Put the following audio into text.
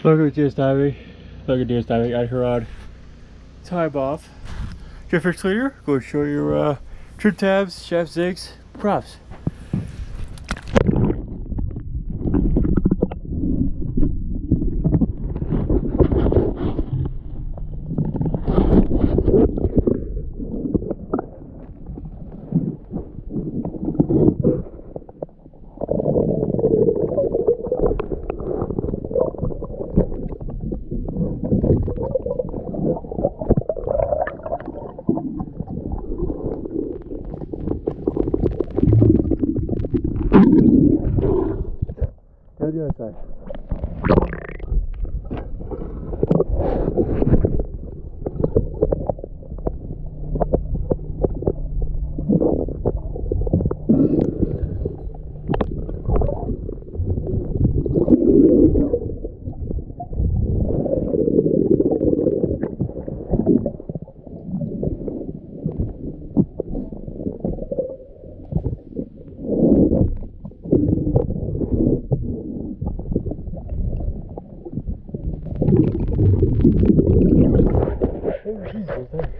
Look at this diving. Look at this diving at Huron. Time off. Driftfish cleaner. Go show your trim tabs, shaft zigs, props. Go to the other side. Oh, Jesus.